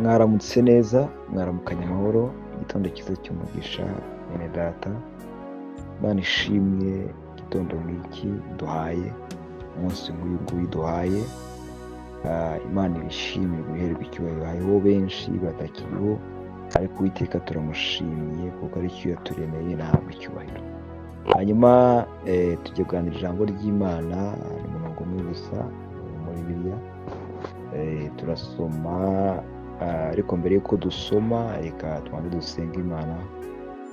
Mwaramutse neza, mwaramukanye amahoro, igitondo cyiza cy'umugisha, bene data. Imana ishimwe igitondo nk'iki duhaye, umunsi nk'uyu nguyu duhaye. Imana irishimye guherwa icyubahiro. Hariho benshi batakiriho, ariko Uwiteka turamushimiye kuko ari cyo yaturemeye, nahabwa icyubahiro. Hanyuma tujya kuganira ijambo ry'Imana, ni umurongo umwe gusa muri Bibiliya. Turasoma, ariko mbere y'uko dusoma reka tubanze dusenga Imana,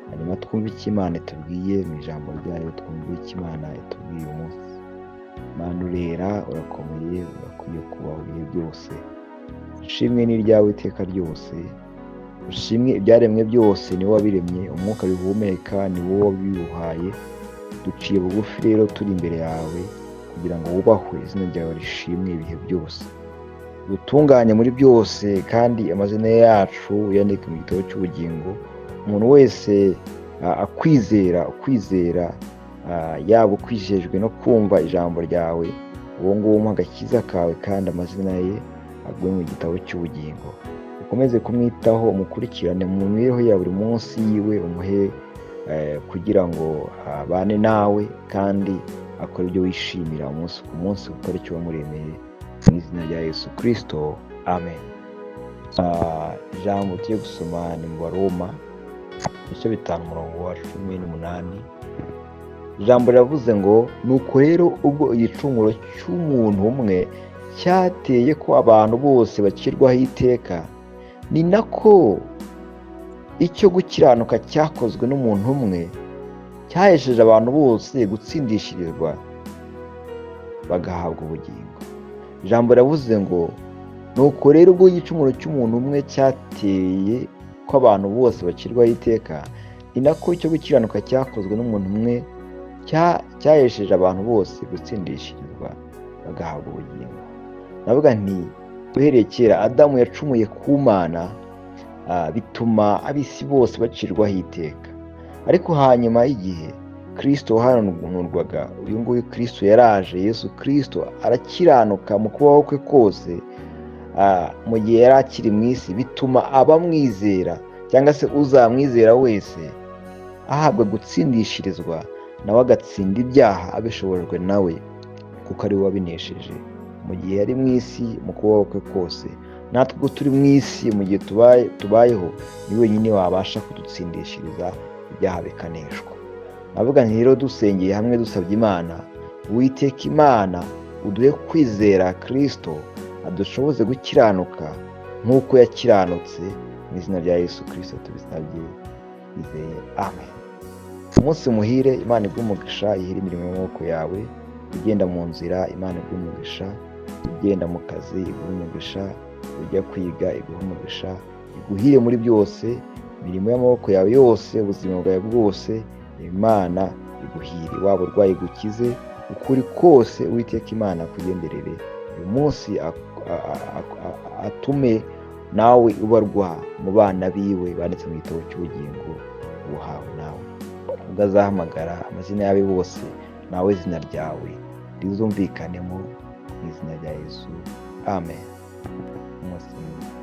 hanyuma twumve icyo Imana itubwiye mu ijambo ryayo, twumve icyo Imana itubwiye uyu munsi. Imana urera, urakomeye, urakwiye kubaho ibihe byose. Ishimwe ni iryawe iteka ryose. Ushimwe ibyaremwe byose, ni wowe wabiremye, umwuka bihumeka ni wowe wabiwuhaye. Duciye bugufi rero turi imbere yawe kugira ngo wubahwe, izina ryawe rishimwe ibihe byose. Dutunganye muri byose, kandi amazina yacu yandike mu gitabo cy'ubugingo. Umuntu wese ukwizera yaba ukwizejwe no kumva ijambo ryawe, uwo nguwo umuha agakiza kawe, kandi amazina ye aguye mu gitabo cy'ubugingo. Ukomeze kumwitaho, umukurikirane mu mibereho ya buri munsi yiwe, umuhe kugira ngo abane nawe kandi akore ibyo wishimira umunsi ku munsi, kuko ari cyo wamuremeye, mu izina rya Yesu Kristo, amen. Ijambo tugiye gusoma ni mu Baroma ibice 5 umurongo wa 18. Ijambo riravuze ngo, nuko rero ubwo igicumuro cy'umuntu umwe cyateye ko abantu bose bacirwaho iteka, ni nako icyo gukiranuka cyakozwe n'umuntu umwe cyahesheje abantu bose gutsindishirizwa bagahabwa ubugingo. Ijambo riravuze ngo, nuko rero ubwo igicumuro cy'umuntu umwe cyateye ko abantu bose bacirwaho iteka, ni nako icyo gukiranuka cyakozwe n'umuntu umwe cyahesheje abantu bose gutsindishirizwa bagahabwa ubugingo. Navuga nti, uhereye kera Adamu yacumuye ku Mana, bituma ab'isi bose bacirwaho iteka. Ariko hanyuma y'igihe Kristo wahanurwaga, uyu nguyu Kristo yaraje, Yesu Kristo arakiranuka mu kubaho kwe kose, mu gihe yari akiri mu isi, bituma abamwizera cyangwa se uzamwizera wese ahabwa gutsindishirizwa, nawe agatsinda ibyaha abishobojwe nawe, kuko ari we wabinesheje mu gihe yari mu isi mu kubaho kwe kose. Natwe ubwo turi mu isi mu gihe tubayeho, ni wenyine wabasha kudutsindishiriza ibyaha bikaneshwa. Navuga nti rero, dusengeye hamwe dusabye Imana, Uwiteka Imana uduhe kwizera Kristo, adushoboze gukiranuka nk'uko yakiranutse, mu izina rya Yesu Kristo tubisabye bizeye, amen. Umunsi muhire, Imana iguhe umugisha, ihire imirimo y'amaboko yawe, ugenda mu nzira Imana iguhe umugisha, ugenda mu kazi iguhe umugisha, ujya kwiga iguhe umugisha, iguhire muri byose, imirimo y'amaboko yawe yose, ubuzima bwawe bwose Imana iguhire. Waba urwaye gukize, ukuri kose Uwiteka Imana akugenderere uyu munsi, atume nawe ubarwa mu bana biwe banditse mu gitabo cy'ubugingo ubuhawe nawe. Ubwo azahamagara amazina yawe bose, nawe izina ryawe rizumvikanemo, mu izina rya Yesu, amen. Umunsi mwiza.